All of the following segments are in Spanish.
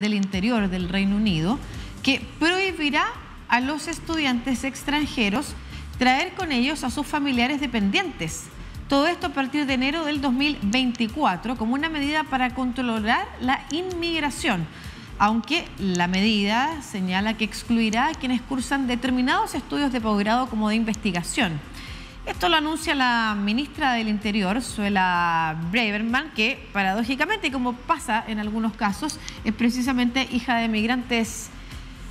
del Interior del Reino Unido que prohibirá a los estudiantes extranjeros traer con ellos a sus familiares dependientes. Todo esto a partir de enero del 2024 como una medida para controlar la inmigración, aunque la medida señala que excluirá a quienes cursan determinados estudios de posgrado como de investigación. Esto lo anuncia la ministra del Interior, Suella Braverman, que paradójicamente, y como pasa en algunos casos, es precisamente hija de migrantes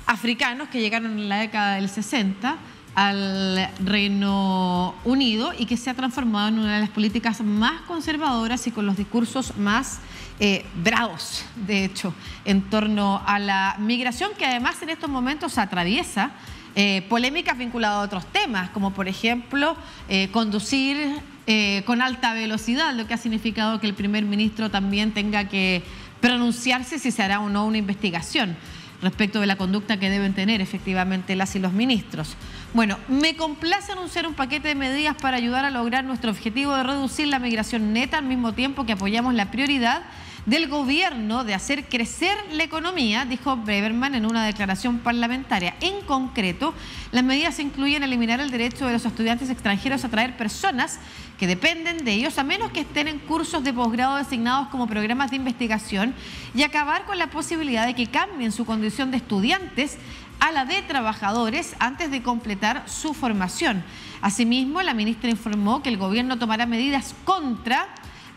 africanos que llegaron en la década del 60 al Reino Unido y que se ha transformado en una de las políticas más conservadoras y con los discursos más bravos, de hecho, en torno a la migración, que además en estos momentos atraviesa polémicas vinculadas a otros temas, como por ejemplo conducir con alta velocidad, lo que ha significado que el primer ministro también tenga que pronunciarse si se hará o no una investigación respecto de la conducta que deben tener efectivamente las y los ministros. Bueno, me complace anunciar un paquete de medidas para ayudar a lograr nuestro objetivo de reducir la migración neta, al mismo tiempo que apoyamos la prioridad del gobierno de hacer crecer la economía, dijo Braverman en una declaración parlamentaria. En concreto, las medidas incluyen eliminar el derecho de los estudiantes extranjeros a traer personas que dependen de ellos, a menos que estén en cursos de posgrado designados como programas de investigación, y acabar con la posibilidad de que cambien su condición de estudiantes a la de trabajadores antes de completar su formación. Asimismo, la ministra informó que el gobierno tomará medidas contra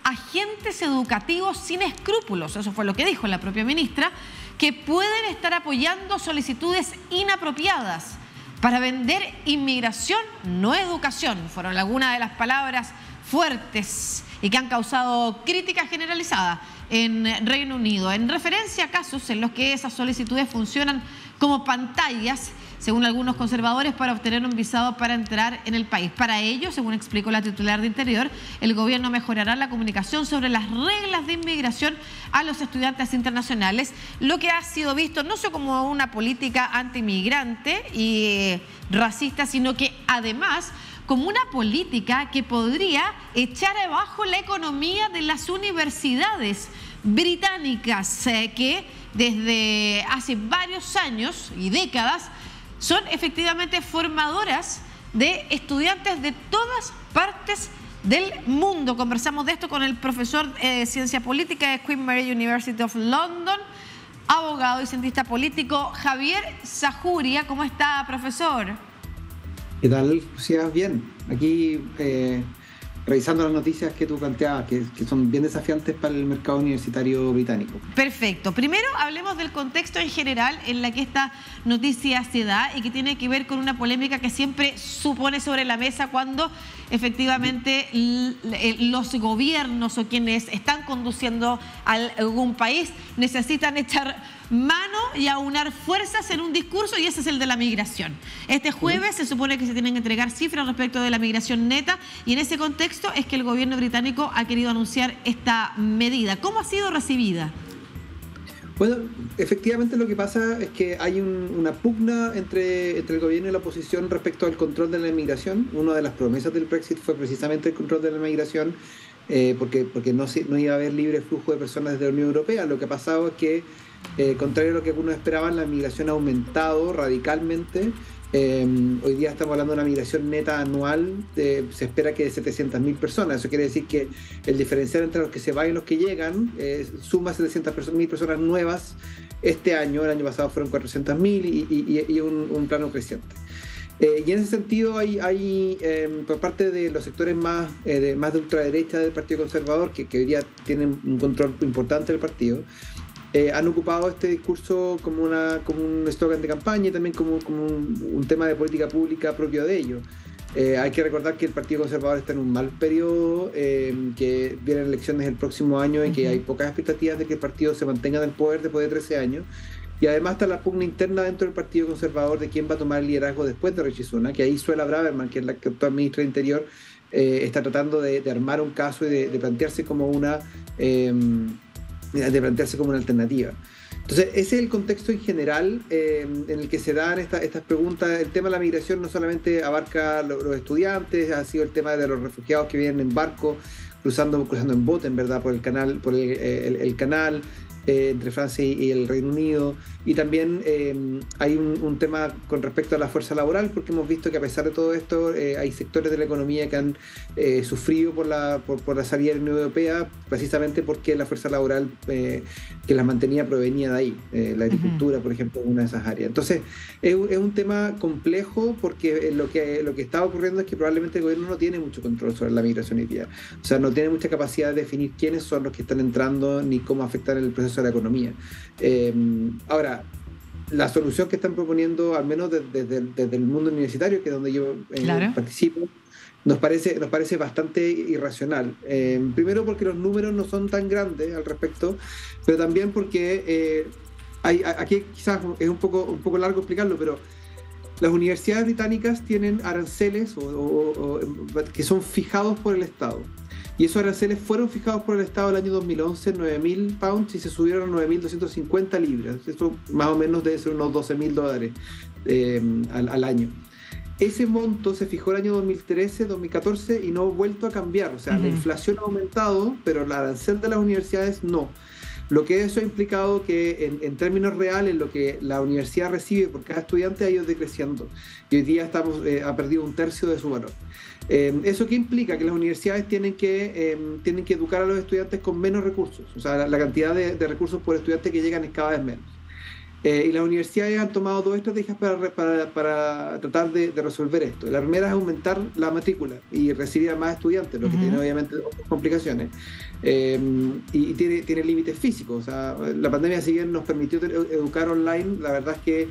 agentes educativos sin escrúpulos, eso fue lo que dijo la propia ministra, que pueden estar apoyando solicitudes inapropiadas para vender inmigración, no educación. Fueron algunas de las palabras fuertes y que han causado crítica generalizada en Reino Unido, en referencia a casos en los que esas solicitudes funcionan como pantallas, según algunos conservadores, para obtener un visado para entrar en el país. Para ello, según explicó la titular de Interior, el gobierno mejorará la comunicación sobre las reglas de inmigración a los estudiantes internacionales, lo que ha sido visto no solo como una política antimigrante y racista, sino que además como una política que podría echar abajo la economía de las universidades británicas, que desde hace varios años y décadas son efectivamente formadoras de estudiantes de todas partes del mundo. Conversamos de esto con el profesor de Ciencia Política de Queen Mary University of London, abogado y cientista político, Javier Zahuria. ¿Cómo está, profesor? ¿Qué tal, Lucía? Bien, aquí revisando las noticias que tú planteabas, que son bien desafiantes para el mercado universitario británico. Perfecto. Primero hablemos del contexto en general en la que esta noticia se da y que tiene que ver con una polémica que siempre supone sobre la mesa cuando efectivamente los gobiernos o quienes están conduciendo a algún país necesitan echar mano y aunar fuerzas en un discurso, y ese es el de la migración. Este jueves se supone que se tienen que entregar cifras respecto de la migración neta, y en ese contexto es que el gobierno británico ha querido anunciar esta medida. ¿Cómo ha sido recibida? Bueno, efectivamente lo que pasa es que hay una pugna entre el gobierno y la oposición respecto al control de la inmigración. Una de las promesas del Brexit fue precisamente el control de la inmigración, porque no iba a haber libre flujo de personas desde la Unión Europea. Lo que ha pasado es que, contrario a lo que algunos esperaban, la migración ha aumentado radicalmente. Hoy día estamos hablando de una migración neta anual, se espera que de 700.000 personas. Eso quiere decir que el diferencial entre los que se van y los que llegan suma 700.000 personas nuevas este año. El año pasado fueron 400.000 y un plano creciente. Y en ese sentido hay por parte de los sectores más de ultraderecha del Partido Conservador, que hoy día tienen un control importante del partido, han ocupado este discurso como un eslogan de campaña y también como un tema de política pública propio de ellos. Hay que recordar que el Partido Conservador está en un mal periodo, que vienen elecciones el próximo año y que hay pocas expectativas de que el partido se mantenga en el poder después de 13 años. Y además está la pugna interna dentro del Partido Conservador de quién va a tomar el liderazgo después de Rishi Sunak, que ahí Suella Braverman, que es la actual ministra de Interior, está tratando de armar un caso y de plantearse como una alternativa. Entonces, ese es el contexto en general en el que se dan estas preguntas. El tema de la migración no solamente abarca los estudiantes, ha sido el tema de los refugiados que vienen en barco, cruzando en bote, en verdad, por el canal, entre Francia y el Reino Unido. Y también hay un tema con respecto a la fuerza laboral, porque hemos visto que a pesar de todo esto hay sectores de la economía que han sufrido por la salida de la Unión Europea, precisamente porque la fuerza laboral que las mantenía provenía de ahí. La agricultura, por ejemplo, es una de esas áreas. Entonces, es un tema complejo, porque lo que está ocurriendo es que probablemente el gobierno no tiene mucho control sobre la migración hoy día. O sea, no tiene mucha capacidad de definir quiénes son los que están entrando ni cómo afectar el proceso de la economía. Ahora, la solución que están proponiendo, al menos desde el mundo universitario, que es donde yo participo, nos parece bastante irracional. Primero porque los números no son tan grandes al respecto, pero también porque aquí quizás es un poco largo explicarlo, pero las universidades británicas tienen aranceles que son fijados por el Estado. Y esos aranceles fueron fijados por el Estado el año 2011, 9.000 pounds, y se subieron a 9.250 libras. Eso más o menos debe ser unos $12.000 al año. Ese monto se fijó el año 2013, 2014 y no ha vuelto a cambiar. O sea, la inflación ha aumentado, pero el arancel de las universidades no. Lo que eso ha implicado que en términos reales lo que la universidad recibe por cada estudiante ha ido decreciendo. Y hoy día ha perdido un tercio de su valor. ¿Eso qué implica? Que las universidades tienen que educar a los estudiantes con menos recursos. O sea, la cantidad de recursos por estudiante que llegan es cada vez menos. Y las universidades han tomado dos estrategias para tratar de resolver esto. La primera es aumentar la matrícula y recibir a más estudiantes, lo que tiene obviamente otras complicaciones. Y tiene límites físicos. O sea, la pandemia, si bien nos permitió educar online, la verdad es que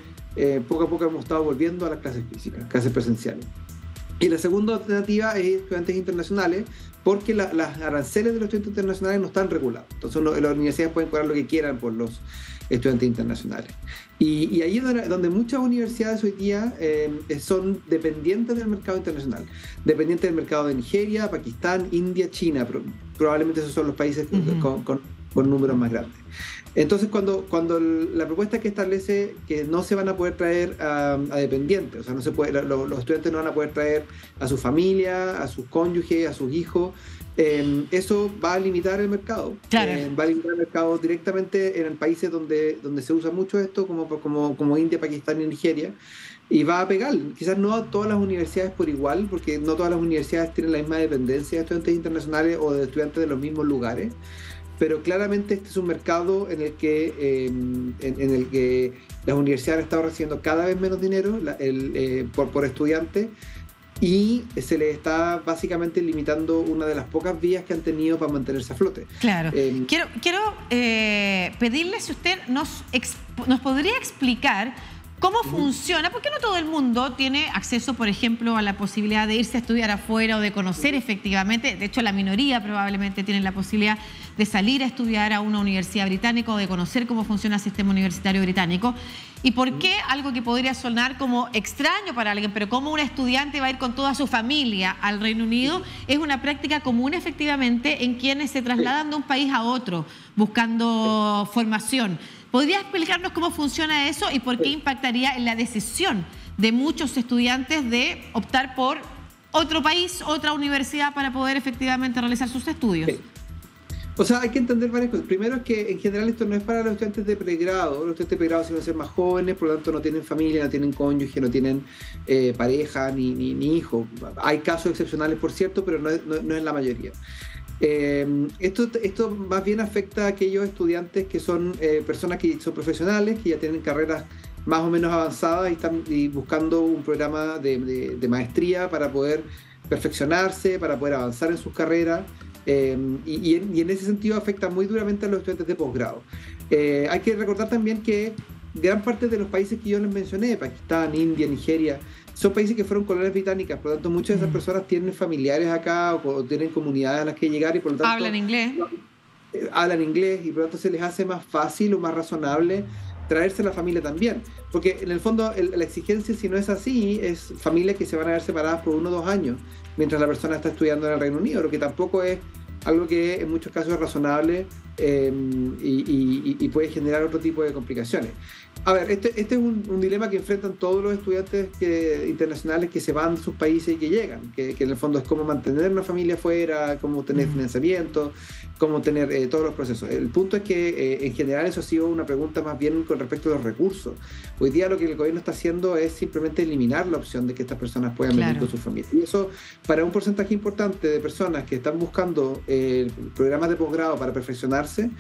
poco a poco hemos estado volviendo a las clases físicas, clases presenciales. Y la segunda alternativa es estudiantes internacionales, porque las aranceles de los estudiantes internacionales no están regulados. Entonces las universidades pueden cobrar lo que quieran por los estudiantes internacionales. Y ahí es donde muchas universidades hoy día son dependientes del mercado internacional, dependientes del mercado de Nigeria, Pakistán, India, China. Probablemente esos son los países con números más grandes. Entonces, cuando la propuesta que establece que no se van a poder traer a dependientes, o sea, no se puede, los estudiantes no van a poder traer a su familia, a sus cónyuges, a sus hijos, eso va a limitar el mercado. Claro. Va a limitar el mercado directamente en países donde se usa mucho esto, como India, Pakistán y Nigeria, y va a pegar. Quizás no a todas las universidades por igual, porque no todas las universidades tienen la misma dependencia de estudiantes internacionales o de estudiantes de los mismos lugares. Pero claramente este es un mercado en el que las universidades han estado recibiendo cada vez menos dinero por estudiante, y se les está básicamente limitando una de las pocas vías que han tenido para mantenerse a flote. Claro. Quiero pedirle si usted nos podría explicar cómo funciona, porque no todo el mundo tiene acceso, por ejemplo, a la posibilidad de irse a estudiar afuera o de conocer efectivamente. De hecho, la minoría probablemente tiene la posibilidad de salir a estudiar a una universidad británica o de conocer cómo funciona el sistema universitario británico. ¿Y por qué algo que podría sonar como extraño para alguien, pero cómo un estudiante va a ir con toda su familia al Reino Unido? Es una práctica común efectivamente en quienes se trasladan de un país a otro buscando formación. ¿Podría explicarnos cómo funciona eso y por qué impactaría en la decisión de muchos estudiantes de optar por otro país, otra universidad para poder efectivamente realizar sus estudios? O sea, hay que entender varias cosas. Primero es que en general esto no es para los estudiantes de pregrado. Los estudiantes de pregrado suelen ser más jóvenes, por lo tanto no tienen familia, no tienen cónyuge, no tienen pareja ni hijo. Hay casos excepcionales, por cierto, pero no es la mayoría. Esto más bien afecta a aquellos estudiantes que son personas que son profesionales, que ya tienen carreras más o menos avanzadas y están buscando un programa de maestría para poder perfeccionarse, para poder avanzar en sus carreras, y en ese sentido afecta muy duramente a los estudiantes de posgrado. Hay que recordar también que gran parte de los países que yo les mencioné, Pakistán, India, Nigeria, son países que fueron colonias británicas, por lo tanto muchas de esas personas tienen familiares acá o tienen comunidades a las que llegar y por lo tanto hablan inglés y por lo tanto se les hace más fácil o más razonable traerse a la familia también, porque en el fondo la exigencia, si no es así, es familias que se van a ver separadas por 1 o 2 años mientras la persona está estudiando en el Reino Unido, lo que tampoco es algo que en muchos casos es razonable y puede generar otro tipo de complicaciones. A ver, este es un dilema que enfrentan todos los estudiantes internacionales que se van de sus países y que llegan, que en el fondo es cómo mantener una familia afuera, cómo tener financiamiento, cómo tener todos los procesos. El punto es que en general eso ha sido una pregunta más bien con respecto a los recursos. Hoy día lo que el gobierno está haciendo es simplemente eliminar la opción de que estas personas puedan venir con sus familias. Y eso, para un porcentaje importante de personas que están buscando programas de posgrado para perfeccionarse,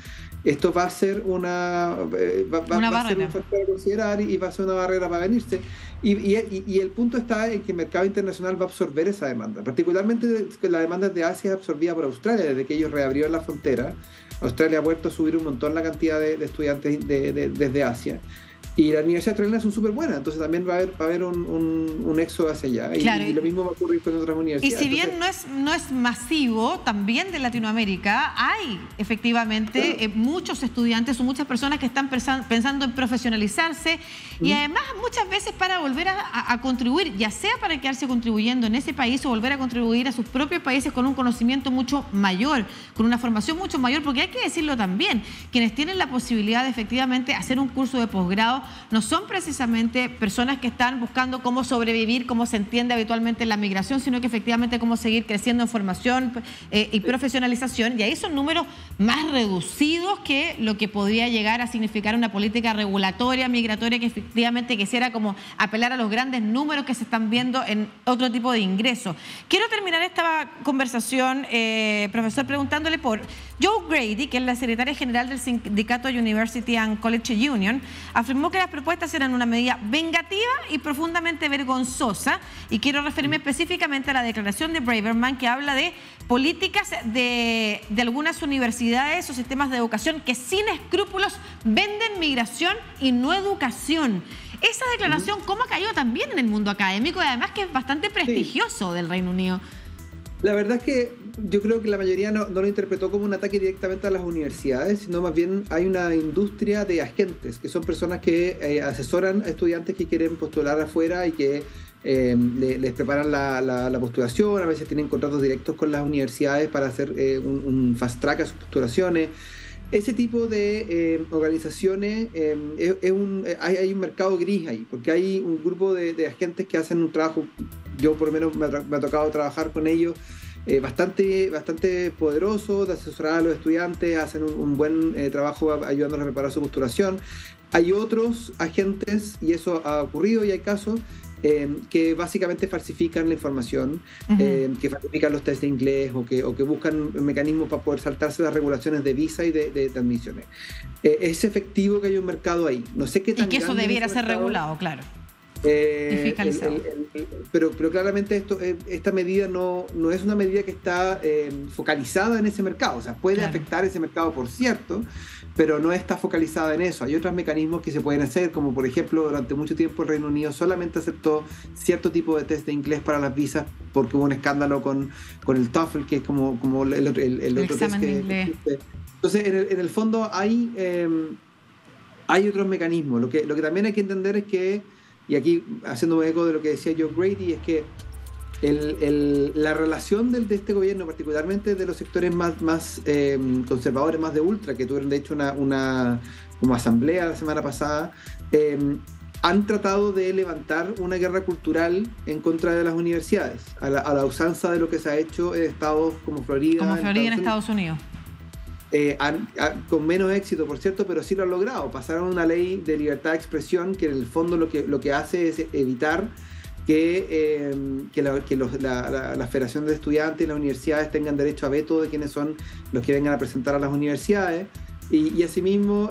esto va a ser una va a ser un factor a considerar y va a ser una barrera para venirse. Y el punto está en que el mercado internacional va a absorber esa demanda. Particularmente la demanda de Asia es absorbida por Australia. Desde que ellos reabrieron la frontera, Australia ha vuelto a subir un montón la cantidad de estudiantes desde Asia. Y las universidades australianas son súper buenas, entonces también va a haber un éxodo hacia allá. Claro, y lo mismo va a ocurrir con otras universidades. Y si bien no es masivo, también de Latinoamérica hay efectivamente muchos estudiantes o muchas personas que están pensando en profesionalizarse y además muchas veces para volver a contribuir, ya sea para quedarse contribuyendo en ese país o volver a contribuir a sus propios países con un conocimiento mucho mayor, con una formación mucho mayor, porque hay que decirlo también, quienes tienen la posibilidad de efectivamente hacer un curso de posgrado no son precisamente personas que están buscando cómo sobrevivir, como se entiende habitualmente en la migración, sino que efectivamente cómo seguir creciendo en formación y profesionalización. Y ahí son números más reducidos que lo que podría llegar a significar una política regulatoria, migratoria, que efectivamente quisiera como apelar a los grandes números que se están viendo en otro tipo de ingresos. Quiero terminar esta conversación, profesor, preguntándole por Joe Grady, que es la secretaria general del sindicato University and College Union, afirmó que las propuestas eran una medida vengativa y profundamente vergonzosa, y quiero referirme específicamente a la declaración de Braverman, que habla de políticas de algunas universidades o sistemas de educación que sin escrúpulos venden migración y no educación. Esa declaración, ¿cómo ha caído también en el mundo académico y además que es bastante prestigioso del Reino Unido? La verdad es que yo creo que la mayoría no lo interpretó como un ataque directamente a las universidades, sino más bien hay una industria de agentes, que son personas que asesoran a estudiantes que quieren postular afuera y que les preparan la postulación. A veces tienen contratos directos con las universidades para hacer un fast track a sus postulaciones. Ese tipo de organizaciones, hay un mercado gris ahí, porque hay un grupo de agentes que hacen un trabajo, yo por lo menos me ha tocado trabajar con ellos, bastante poderoso, de asesorar a los estudiantes, hacen un buen trabajo ayudándolos a preparar su postulación. Hay otros agentes, y eso ha ocurrido y hay casos, que básicamente falsifican la información, que falsifican los test de inglés o que buscan mecanismos para poder saltarse las regulaciones de visa y de admisiones. Es efectivo que haya un mercado ahí. No sé qué tan y que eso debiera ser regulado, claro. Y fiscalizado. Pero claramente esta medida no es una medida que está focalizada en ese mercado. O sea, puede afectar ese mercado, por cierto, pero no está focalizada en eso. Hay otros mecanismos que se pueden hacer, como por ejemplo, durante mucho tiempo el Reino Unido solamente aceptó cierto tipo de test de inglés para las visas porque hubo un escándalo con el TOEFL, que es como el otro test que existe. Entonces, en el fondo hay otros mecanismos. Lo que también hay que entender es que, y aquí haciéndome eco de lo que decía Joe Grady, es que la relación de este gobierno, particularmente de los sectores más conservadores, más de ultra, que tuvieron de hecho una como asamblea la semana pasada, han tratado de levantar una guerra cultural en contra de las universidades, a la usanza de lo que se ha hecho en estados como Florida. Como Florida en Estados Unidos. Con menos éxito, por cierto, pero sí lo han logrado. Pasaron una ley de libertad de expresión que en el fondo lo que hace es evitar que la Federación de Estudiantes y las universidades tengan derecho a veto de quienes son los que vengan a presentar a las universidades. Y asimismo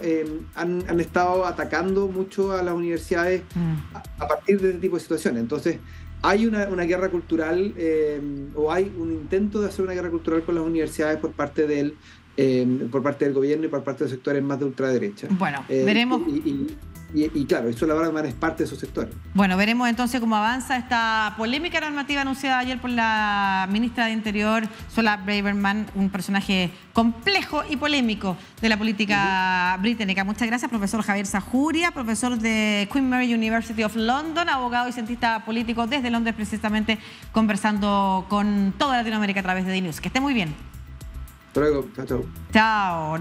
han estado atacando mucho a las universidades a partir de este tipo de situaciones. Entonces, hay una guerra cultural, o hay un intento de hacer una guerra cultural con las universidades por parte del gobierno y por parte de los sectores más de ultraderecha. Bueno, veremos. Y claro, eso la verdad es parte de esos sectores. Bueno, veremos entonces cómo avanza esta polémica normativa anunciada ayer por la ministra de Interior, Suella Braverman, un personaje complejo y polémico de la política británica. Muchas gracias, profesor Javier Zajuria, profesor de Queen Mary University of London, abogado y cientista político desde Londres, precisamente conversando con toda Latinoamérica a través de DNews. Que esté muy bien. Hasta luego. Chao, chao. Chao.